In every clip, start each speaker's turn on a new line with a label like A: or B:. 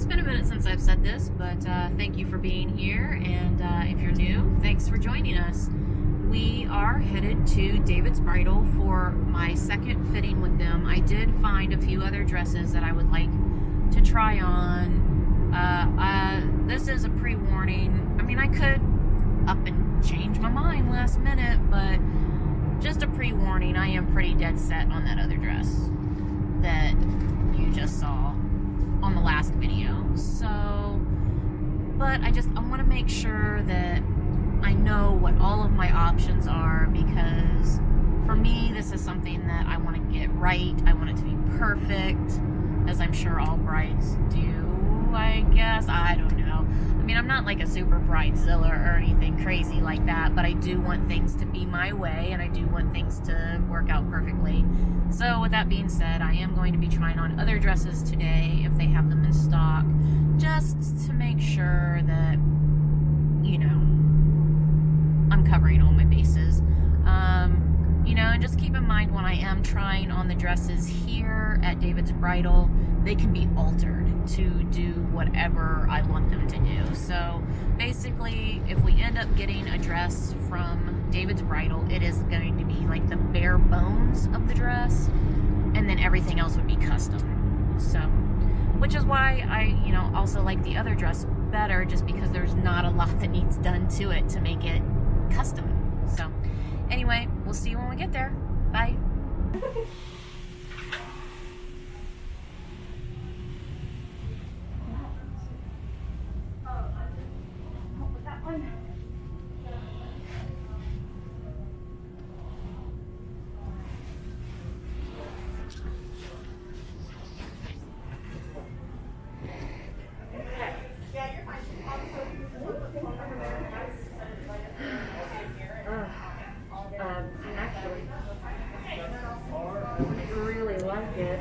A: been a minute since I've said this, but thank you for being here, and if you're new, thanks for joining us. We are headed to David's Bridal for my second fitting with them. I did find a few other dresses that I would like to try on. This is a pre-warning. I mean, I could up and change my mind last minute, but just a pre-warning, I am pretty dead set on that other dress that you just saw on the last video. So, but I want to make sure that I know what all of my options are, because for me, this is something that I want to get right. I want it to be perfect, as I'm sure all brides do, I guess. I don't know. I mean, I'm not like a super bridezilla or anything crazy like that, but I do want things to be my way, and I do want things to work out perfectly. So with that being said, I am going to be trying on other dresses today if they have them in stock, just to make sure that, you know, I'm covering all my bases. You know, and just keep in mind, when I am trying on the dresses here at David's Bridal, they can be altered to do whatever I want them to do. So basically, if we end up getting a dress from David's Bridal, it is going to be like the bare bones of the dress, and then everything else would be custom. So, which is why I, you know, also like the other dress better, just because there's not a lot that needs done to it to make it custom. So anyway, we'll see you when we get there. Bye. Actually, I really like it.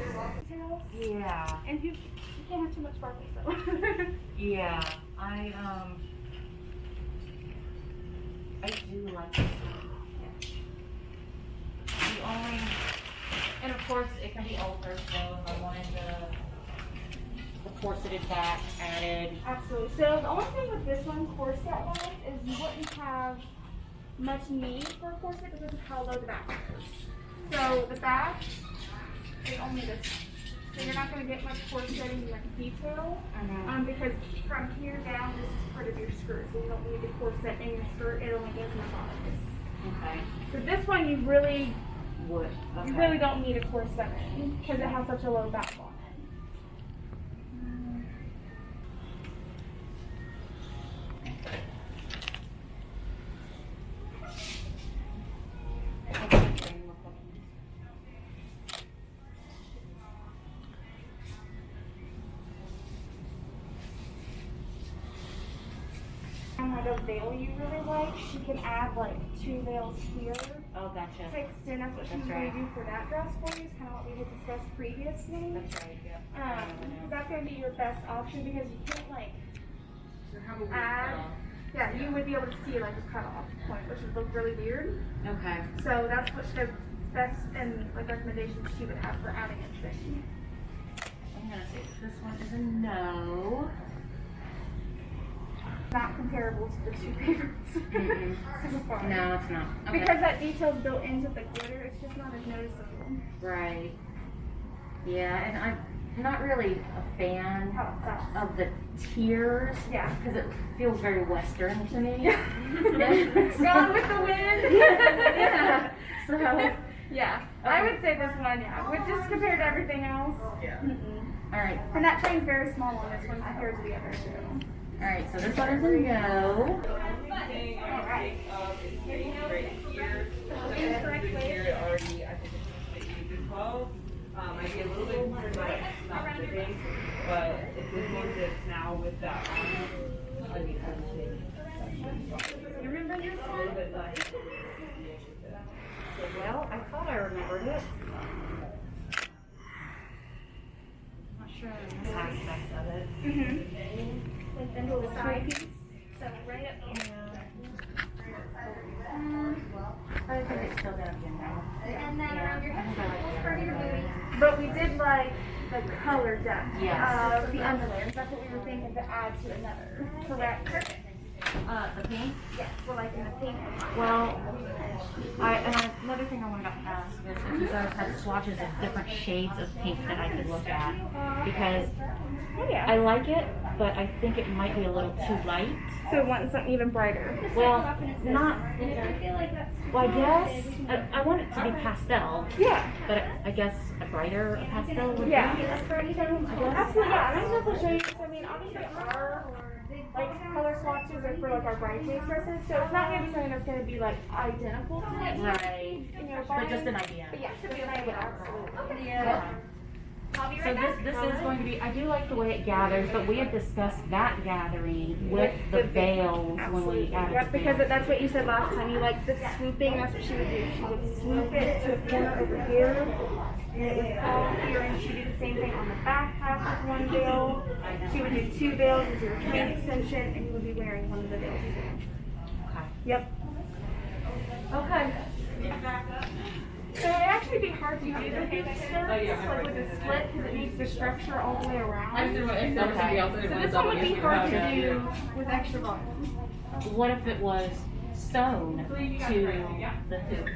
A: Yeah.
B: And you can't have too much sparkle, so.
A: Yeah, I do like it. The only, and of course it can be altered, so if I wanted the corseted back added.
B: Absolutely. So the only thing with this one, corset wise, is you wouldn't have much need for a corset because of how low the back is. So the back is only this. So you're not going to get much corsetting like detail, because from here down this is part of your skirt, so you don't need the corset in your skirt. It only goes in the bottoms.
A: Okay.
B: So this one you really
A: Would. Okay.
B: you really don't need a corset in because it has such a low back on it. Like a veil you really like, she can add like 2 veils here.
A: Oh, gotcha.
B: To extend, that's what she's going to do for that dress for you. It's kind of what we had discussed previously.
A: That's right, yeah.
B: That's going to be your best option because you can't like add. Yeah, you would be able to see like a cutoff point, which would look really weird.
A: Okay.
B: So that's what the best and like recommendation she would have for adding a thing.
A: I'm gonna say this one is a no.
B: Not comparable to the 2 favorites. So far.
A: No, it's not. Okay.
B: Because that detail's built into the glitter, it's just not as noticeable.
A: Right. Yeah, and I'm not really a fan
B: How it sounds.
A: of the tiers.
B: Yeah.
A: Because it feels very Western to me.
B: Gone with the wind.
A: Yeah. So.
B: Yeah. I would say this one, yeah. Would just compared to everything else.
A: Yeah. All right.
B: And that train's very small on this one compared to the other 2.
A: All right. So this one is a no.
B: Alright.
C: Already, I think it's 8 to 12. Might be a little bit more like not fitting, but if this one fits now with that one, I'd be hesitating.
B: You remember this
C: A little
B: one?
C: bit like.
A: Well, I thought I remembered it. Not sure the aspect of it.
B: Like the little side piece. So right up here.
A: I think it's still gonna be a no.
B: And then around your hips,
A: I like
B: part of your
A: the other
B: booty. But we did like the color depth
A: Yes.
B: of the underlayers. That's what we were thinking to add to another. Correct. Perfect.
A: The pink?
B: Yes, we're like in the pink.
A: Well, another thing I wanted to ask is if you guys had swatches of different shades of pink that I could look at. Because I like it, but I think it might be a little too light.
B: So wanting something even brighter.
A: Well, not. Well, I guess I want it to be pastel.
B: Yeah.
A: But I guess a brighter pastel would
B: Yeah.
A: be a pretty tone, I guess.
B: Absolutely. Yeah. And I can definitely show you. So, I mean, obviously our like color swatches are for like our bridesmaid dresses, so it's not gonna be something that's gonna be like identical to it.
A: Right.
B: You know,
A: But just an idea.
B: But yeah, should be an idea. Absolutely.
A: Yeah. So this is going to be, I do like the way it gathers, but we had discussed that gathering with the veils when we added
B: Yep,
A: the
B: because
A: veils.
B: that's what you said last time. You like the swooping. That's what she would do. She would swoop it to a corner over here, and it would fall here, and she'd do the same thing on the back half with one veil. She would do two veils as your train extension, and you would be wearing one of the veils as well.
A: Okay.
B: Yep.
A: Okay.
B: So it'd actually be hard to do the hoop skirts, like with a split, because it needs the structure all the way around. So this one would be hard to do with extra volume.
A: What if it was sewn to the hoop?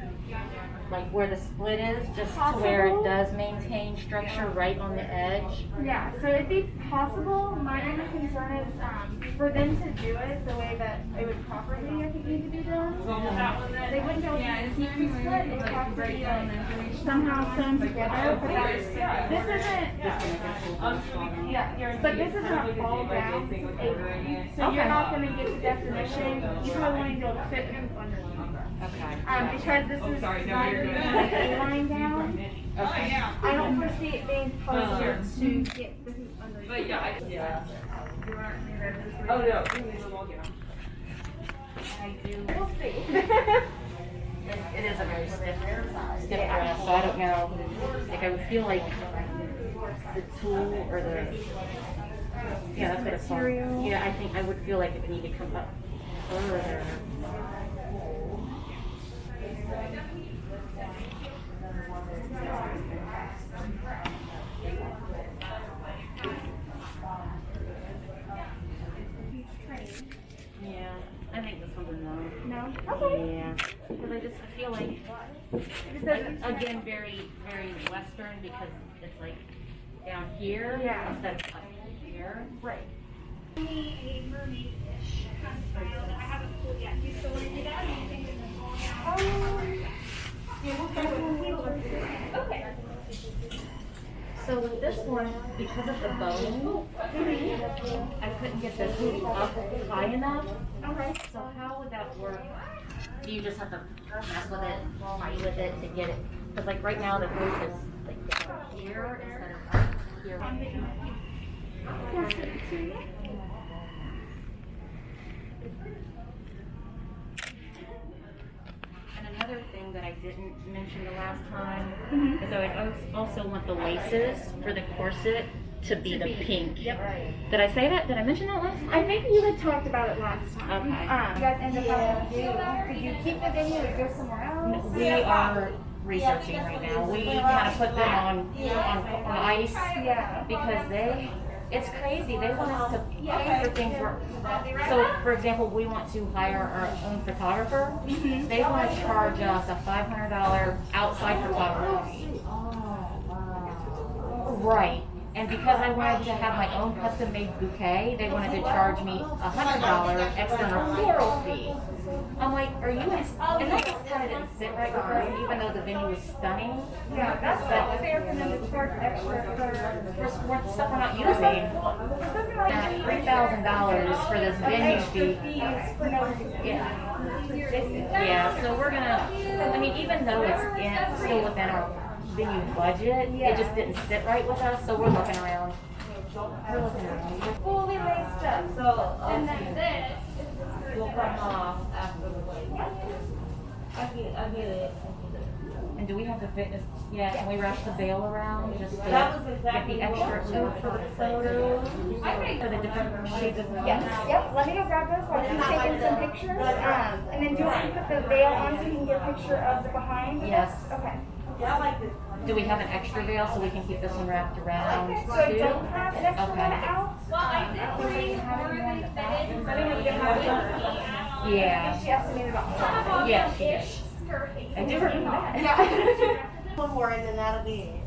A: Like where the split is, just to where it does maintain structure right on the edge?
B: Yeah, so it'd be possible. My only concern is for them to do it the way that it would properly, I think, need to be done. They wouldn't be able to keep the split. It would have to be like somehow sewn together. But that's, this isn't. Yeah, but this is not fall down. This is A-line. So you're not going to get the definition. You probably won't even be able to fit them underneath.
A: Okay.
B: Because this is not A-line down.
A: Okay.
B: I don't foresee it being possible to get the hoop underneath.
C: But yeah, yeah.
B: You aren't any ready this week?
C: Oh no, we need them all down.
A: I do.
B: We'll see.
A: It is a very stiff dress, so I don't know. Like I would feel like the tool or the that's what it's called.
B: Material.
A: Yeah, I think I would feel like it would need to come up further. Yeah, I think this one's a no.
B: No? Okay.
A: Yeah, because I just feel like, again, very, very Western because it's like down here instead of up here.
B: Right. A mermaid-ish. I haven't pulled yet. You still want to do that? Yeah, we'll try to. Okay.
A: So with this one, because of the bone, I couldn't get the hoop up high enough.
B: Okay.
A: So how would that work? Do you just have to mess with it, fight with it to get it? Because like right now the hoop is like down here instead of up here. And another thing that I didn't mention the last time is I would also want the laces for the corset to be the pink.
B: Yep.
A: Did I say that? Did I mention that last time?
B: I think you had talked about it last time.
A: Okay.
B: You guys ended up did you keep the venue or go somewhere else?
A: We are researching right now. We kind of put them on ice because it's crazy. They want us to pay for things. So, for example, we want to hire our own photographer. They want to charge us a $500 outside photographer fee. Right. And because I wanted to have my own custom-made bouquet, they wanted to charge me $100 extra floral fee. I'm like, are you and that just kind of didn't sit right with us, even though the venue was stunning.
B: Yeah, that's not fair for them to charge extra
A: For stuff we're not using. $3,000 for this venue fee. Yeah, so we're gonna, I mean, even though it's still within our venue budget, it just didn't sit right with us, so we're looking around.
B: fully laced up. So, and then this
A: Will come off after the wedding.
C: I get it.
A: And do we have the fitness? Yeah, can we wrap the veil around just to
C: That was
A: get
C: exactly
A: the extra look for the photos? For the different shades of
B: Yes, yep, let me go grab those while she's taking some pictures. And then do you want to put the veil on so you can get a picture of the behind?
A: Yes.
B: Okay. Yeah, I like this.
A: Do we have an extra veil so we can keep this one wrapped around
B: So I
A: too?
B: don't have an extra one
A: Okay.
B: out.
D: Well, I did bring more than fitted.
B: I didn't really get my one.
A: Yeah.
B: She estimated about 4.
A: Yeah, she did. I do remember that.
B: Yeah.
E: One more and then that'll be it.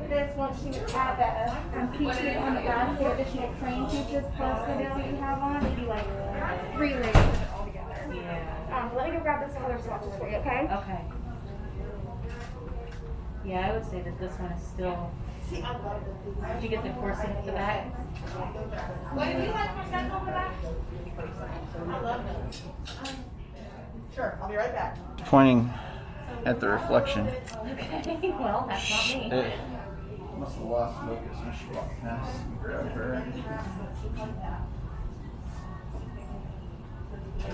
B: This one, she would have that peach tip on the back, the additional cream pieces plus the veil that you have on, it'd be like 3 layers of it all together.
A: Yeah.
B: Let me go grab this color swatches for you, okay?
A: Okay. Yeah, I would say that this one is still.
E: See, I love the
A: Did you get the corset at the back?
E: Wait, do you like my scent over that? I love it. Sure, I'll be right back.
F: Pointing at the reflection.
A: Okay. Well, that's not me.
F: It must have lost focus when she walked past and grabbed her.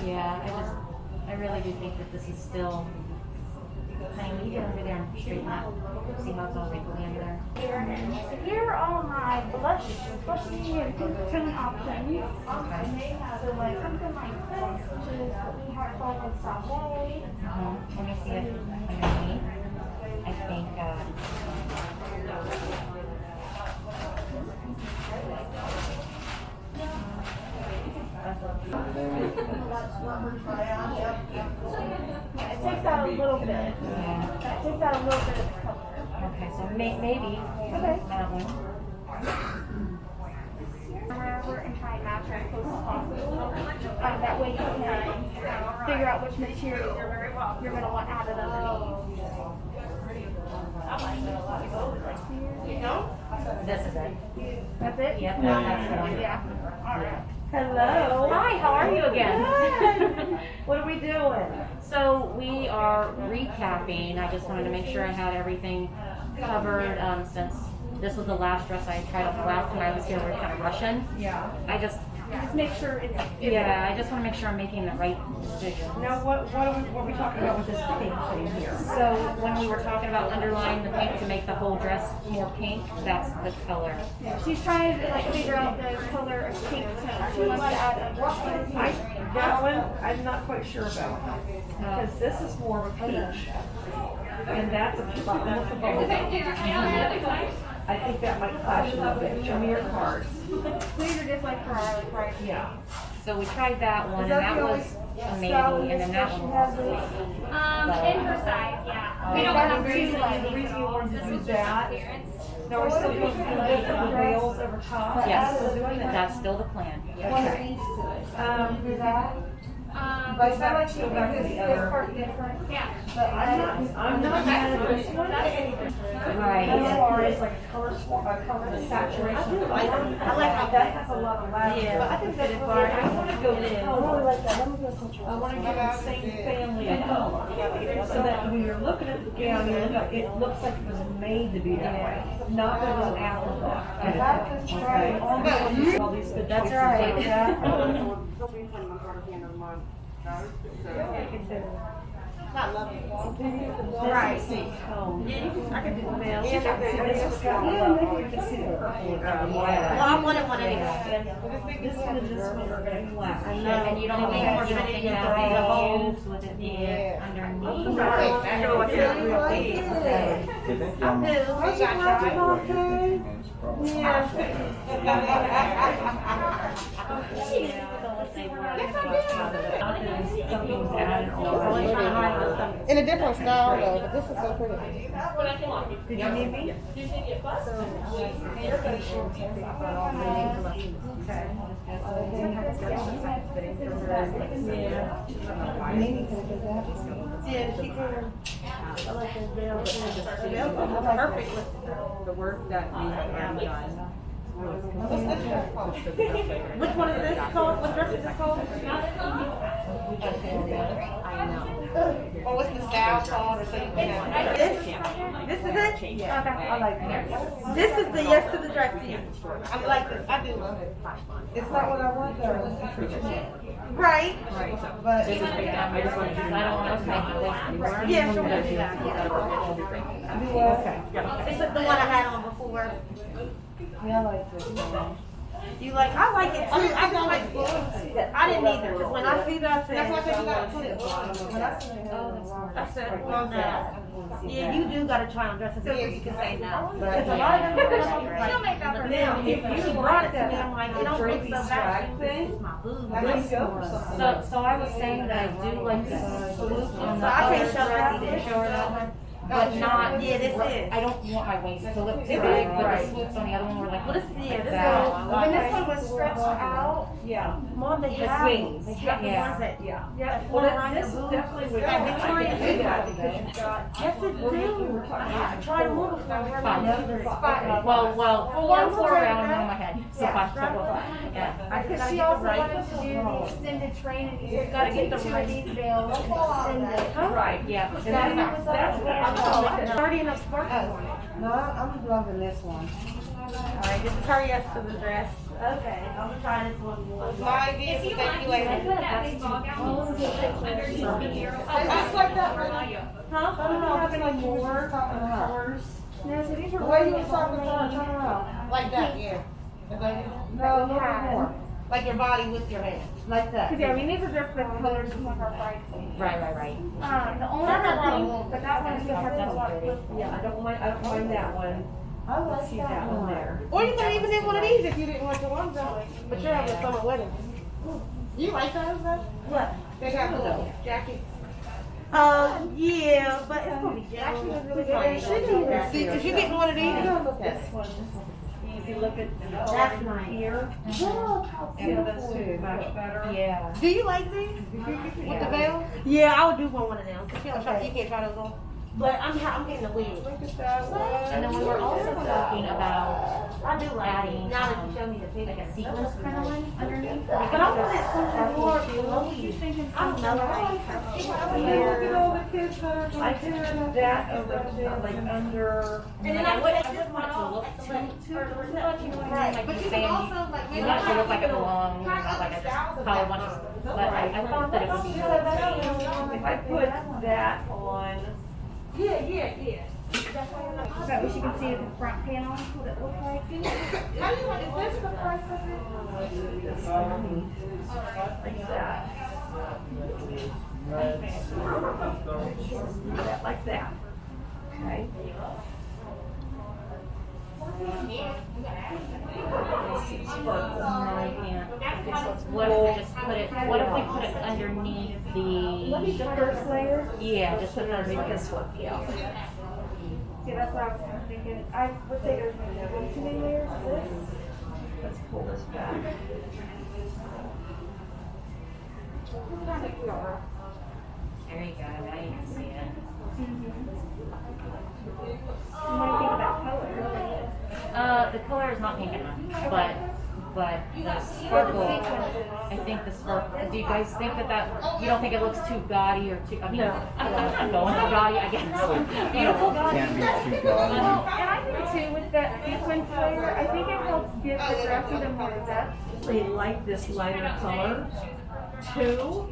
A: Yeah, I really do think that this is still. Honey, you get over there and straighten that. See how it's all wrinkly under there.
B: So here are all my blushy and pink tone options.
A: Okay.
B: So like something like this, which is what we have called a sauté.
A: Let me see it underneath. I think.
B: Yeah, it takes out a little bit.
A: Yeah.
B: It takes out a little bit of the color.
A: Okay, so maybe that one.
B: Wherever and try and match her as close as possible. That way you can figure out which material you're going to want added underneath.
A: This is it.
B: That's it?
A: Yep, that's the one.
B: Yeah. All right.
E: Hello.
A: Hi, how are you again?
E: What are we doing?
A: So we are recapping. I just wanted to make sure I had everything covered since this was the last dress I tried on the last time I was here. We were kind of rushing.
E: Yeah.
A: I just
B: make sure it's
A: yeah, I just want to make sure I'm making the right decision.
E: Now, what are we talking about with this pink thing here?
A: So when we were talking about underlying the pink to make the whole dress more pink, that's the color.
B: She's trying to like figure out the color of pink tone. She wants to add a
E: That one, I'm not quite sure about. Because this is more of a peach. And that's almost a bubble. I think that might clash a little bit. Show me your cards.
B: These are just like for our right.
E: Yeah.
A: So we tried that one, and that was a maybe, and then that one was a maybe.
D: In her size, yeah. We don't have
E: The reason you wanted to do that. Now we're still going to do the veils over top.
A: Yes,
E: Still doing that.
A: that's still the plan.
E: Okay. But let's go back to the other.
D: Yeah.
E: I'm not mad at this one.
A: Right.
E: As far as like color swap, color saturation. I like how that has a lot of lavender.
A: Yeah.
E: But I think that's why I want to go with color. I want to give the same family of color. So that when you're looking at the gown, it looks like it was made to be that way. Not that it was an afterthought. Okay? All these good
A: That's
E: choices
A: all right.
E: like that. Not lovely.
B: Right.
E: I can do the veil. See, this has got a you can see the purple.
D: Well, I wanted one anyway.
E: This one and this one are going to clash.
A: And you don't think about the holes with it being underneath.
E: In a different style though, but this is so pretty.
A: Did you need me?
C: Perfect with the work that we have already done.
E: Which one is this called? What dress is this called?
C: I know.
E: Or what's the style called or something? This is it? Yeah. Okay, I like this. This is the yes to the dress to you. I like this. I do love it. It's not what I want though. Right. But
A: I just want to, I don't want to make this anymore.
E: yeah, sure.
D: This is the one I had on before.
E: Yeah, I like this. You like, I like it too. I just like I didn't either, because when I see that, I said, that's why I said you gotta put it on. I said, well, no. Yeah, you do gotta try on dresses before you can say no. Because a lot of them are
B: She'll make that for
E: now,
B: me.
E: if you brought it to me, I'm like, it don't look so bad. It's my boob.
G: So I was saying that I do like the swoop on the
E: So I can't
G: other
E: show
G: dress,
E: that.
G: you didn't show her that one, but not.
E: Yeah, this is.
G: I don't want my waist to look too
E: It's
G: big,
E: big,
G: but
E: right.
G: the swoops on the other one were like,
E: Well, this, yeah, this
G: that.
E: one.
B: When this one was stretched out,
C: Yeah.
E: Mom, they
C: The
E: have
C: swings.
E: They have the
G: Yeah.
E: ones that,
C: Yeah.
E: that
C: Well,
E: form around your
C: this
E: boobs.
C: definitely would.
E: That Victoria's
C: do
E: Secret.
C: that because you've got.
E: Yes, it do. I tried them all before. I wear my nose.
G: Well, four around on my head, so fine, so fine. Yeah.
E: I could
B: she also wanted to do the extended train and you
E: gotta get the
B: two
E: right-
B: of these veils extended.
C: Right.
G: Yeah.
C: And that's what I'm calling it.
E: Already enough sparkle on it.
H: No, I'm loving this one.
E: Alright, just tell yes to the dress. Okay, I'm gonna try this one more. My idea
D: If
E: is
D: you
E: that
D: want
E: you
D: to
E: like
D: put that big ball gown underneath the arrow.
H: Just like that, right?
E: Huh?
H: I don't know, just like you were talking about.
B: No, so these were
H: The way you were talking about, turn around.
E: Like that, yeah.
H: No, a little bit more.
E: Like your body with your hand.
H: Like that.
B: Because yeah, I mean these are just the colors of some of our bridesmaids.
G: Right.
B: The only other thing, but that one still has a lot of flip.
C: Yeah, I don't mind that one.
H: I like
C: Let's see that one there.
E: Or you could even do one of these if you didn't want your ones out. But you're having a summer wedding. You like those though? What? They have little jackets. Yeah, but it's gonna be actually was really good. It should be. See, if you getting one of these, you're gonna look at it.
C: If you look at
E: That's nice.
C: here, yeah, those two much better.
G: Yeah.
E: Do you like these? With the veil? Yeah, I would do one of them. You can't try those on. But I'm getting a wig.
C: Look at that one.
G: And then we were also talking about
E: I do like
G: adding,
E: it. Now that you show me the
G: like
E: picture.
G: a sequence kind of one underneath.
E: But I wanted something more flowy. I don't know.
C: Look at all the kids that are. I did that over like under.
E: And then
G: I
E: I
G: wouldn't want it to look too much, you know what I mean? Like
E: But
G: you're
E: you
G: saying,
E: can also like
G: you want it to look like it belongs, not like I just color bunches. But I thought that it would be really pretty.
C: If I put that on.
E: Yeah.
B: So that way you can see the front panel, what it looks like.
E: How you want, is this the price of it?
C: Like that. That like that. Okay.
G: No, you can't. What if we just put it, what if we put it underneath the,
B: The first layer.
G: yeah, just put it underneath this one.
B: See, that's what I was thinking. I would say there's maybe one too many layers of this.
C: Let's pull this back.
G: There you go, now you can see it.
B: What do you think about color?
G: The color is not pink enough, but the sparkle, I think the sparkle, do you guys think that you don't think it looks too gaudy or too, I mean, I'm going for gaudy, I guess. Beautiful gaudy.
F: Can't be too gaudy.
B: And I think too, with that sequence layer, I think it helps give the dress even more depth.
C: They like this lighter color too,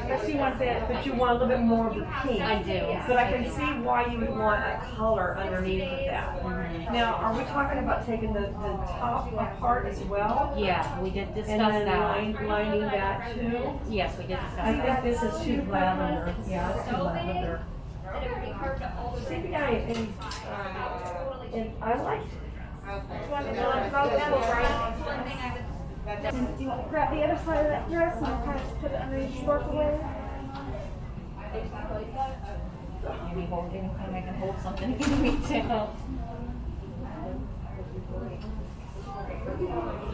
B: But she wants it.
C: but you want a little bit more of the pink.
G: I do.
C: But I can see why you would want a color underneath of that. Now, are we talking about taking the top apart as well?
G: Yeah, we did discuss
C: And then
G: that.
C: lining that too?
G: Yes, we did discuss
C: I
G: that.
C: think this is too lavender. Yeah, it's too lavender. Yeah, and I like it.
B: And do you want to grab the other side of that dress and kind of put it underneath the sparkle layer?
G: Maybe hold anything, I can hold something if you need to.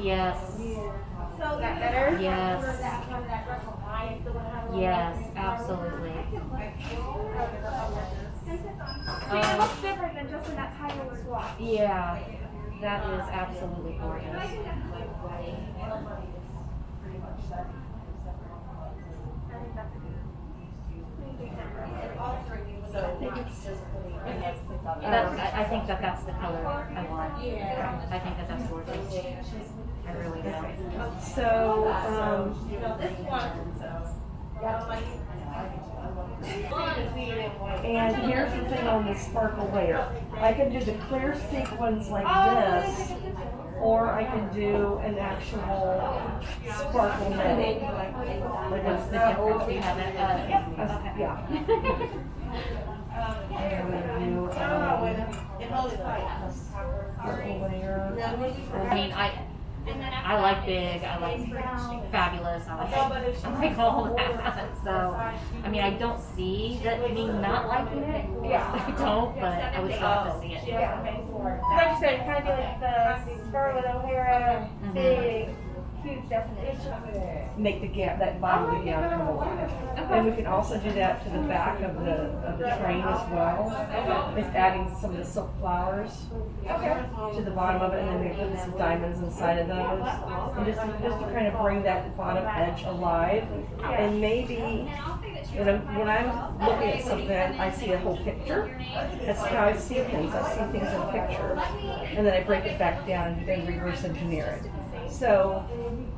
G: Yes,
B: So that better?
G: yes, yes, absolutely.
B: See, it looks different than just in that tiny little swatch.
G: Yeah, that is absolutely gorgeous. I think that that's the color I want. I think that that's gorgeous. I really do.
C: So, and here's the thing on the sparkle layer. I can do the clear sequins like this,
E: or I can do an actual sparkle netting.
G: What's the difference? We have it.
E: Yeah. And I'm gonna do sparkle layer.
G: I mean, I like big, I like fabulous, I like all that. So, I mean, I don't see that me not liking it. I don't, but I would still have to see it.
B: Like you said, kind of like the Scarlet O'Hara, big, huge definition.
E: Make the gap, that bottom of the gown come alive. And we can also do that to the back of the train as well. It's adding some of the silk flowers to the bottom of it, and then we put some diamonds inside of those. And just to kind of bring that bottom edge alive. And maybe when I'm looking at something, I see a whole picture. That's how I see things. I see things in pictures. And then I break it back down and reverse engineer it. So,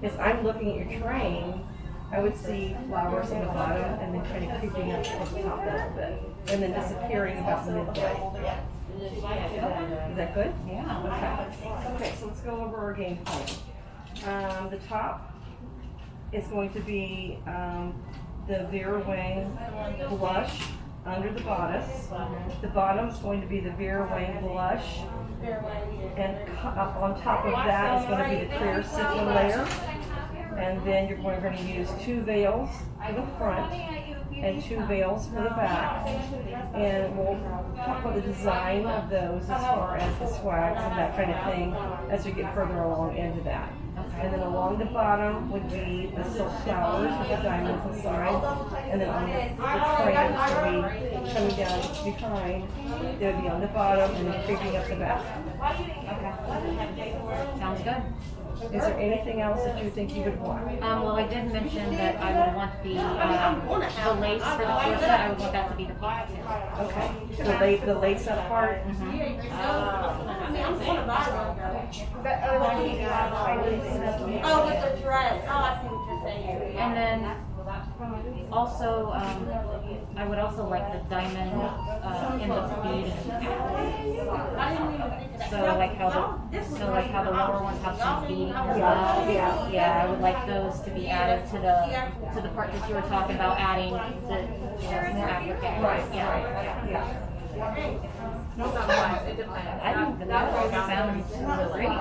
E: as I'm looking at your train, I would see flowers on the bottom and then kind of creeping up to the top a little bit. And then disappearing about midway. Is that good?
G: Yeah.
E: Okay, so let's go over our game plan. The top is going to be the Vera Wang blush under the bodice. The bottom is going to be the Vera Wang blush. And up on top of that is going to be the clear citron layer. And then you're going to use 2 veils for the front and 2 veils for the back. And we'll talk about the design of those as far as the swags and that kind of thing as we get further along into that. And then along the bottom would be the silk flowers with the diamonds inside. And then on the train would be coming down behind. They would be on the bottom and then creeping up the back.
G: Okay. Sounds good.
E: Is there anything else that you think you would want?
G: Well, I did mention that I would want the lace for the corset. I would want that to be the pink too.
E: Okay. The lace up part.
B: Oh, with the dress. Oh, I see what you're saying.
G: And then also, I would also like the diamond in the beading. So like how the lower ones have some beading as well. Yeah, I would like those to be added to the part that you were talking about, adding the more African.
E: Right.
G: Yeah. I think that sounds great.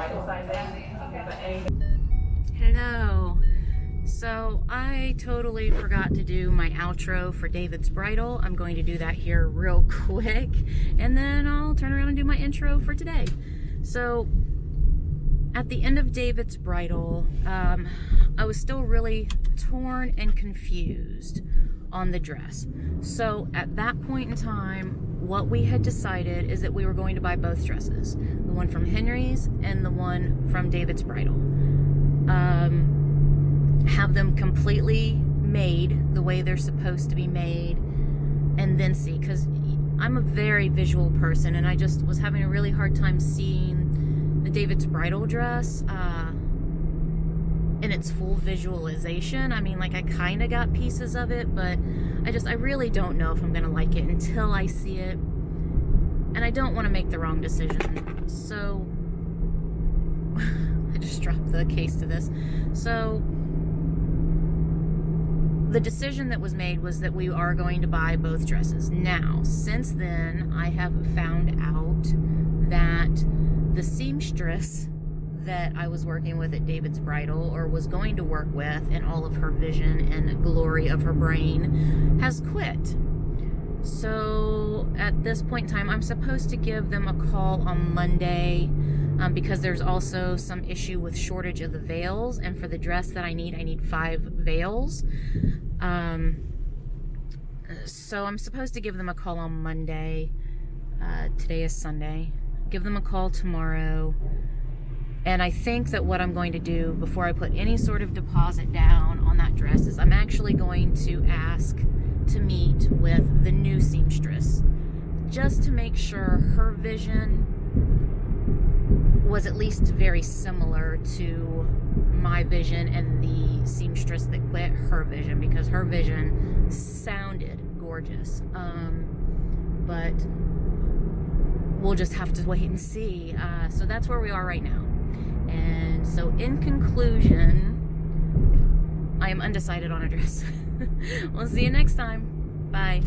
A: Hello. So I totally forgot to do my outro for David's Bridal. I'm going to do that here real quick, and then I'll turn around and do my intro for today. So at the end of David's Bridal, I was still really torn and confused on the dress. So at that point in time, what we had decided is that we were going to buy both dresses, the one from Henry's and the one from David's Bridal. Have them completely made the way they're supposed to be made, and then see, because I'm a very visual person, and I just was having a really hard time seeing the David's Bridal dress in its full visualization. I mean, like, I kind of got pieces of it, but I really don't know if I'm gonna like it until I see it, and I don't want to make the wrong decision. So I just dropped the case to this. So the decision that was made was that we are going to buy both dresses. Now, since then, I have found out that the seamstress that I was working with at David's Bridal, or was going to work with in all of her vision and glory of her brain, has quit. So at this point in time, I'm supposed to give them a call on Monday, because there's also some issue with shortage of the veils, and for the dress that I need 5 veils. So I'm supposed to give them a call on Monday. Today is Sunday. Give them a call tomorrow. And I think that what I'm going to do before I put any sort of deposit down on that dress is I'm actually going to ask to meet with the new seamstress, just to make sure her vision was at least very similar to my vision and the seamstress that quit, her vision, because her vision sounded gorgeous. But we'll just have to wait and see. So that's where we are right now. And so in conclusion, I am undecided on a dress. We'll see you next time. Bye.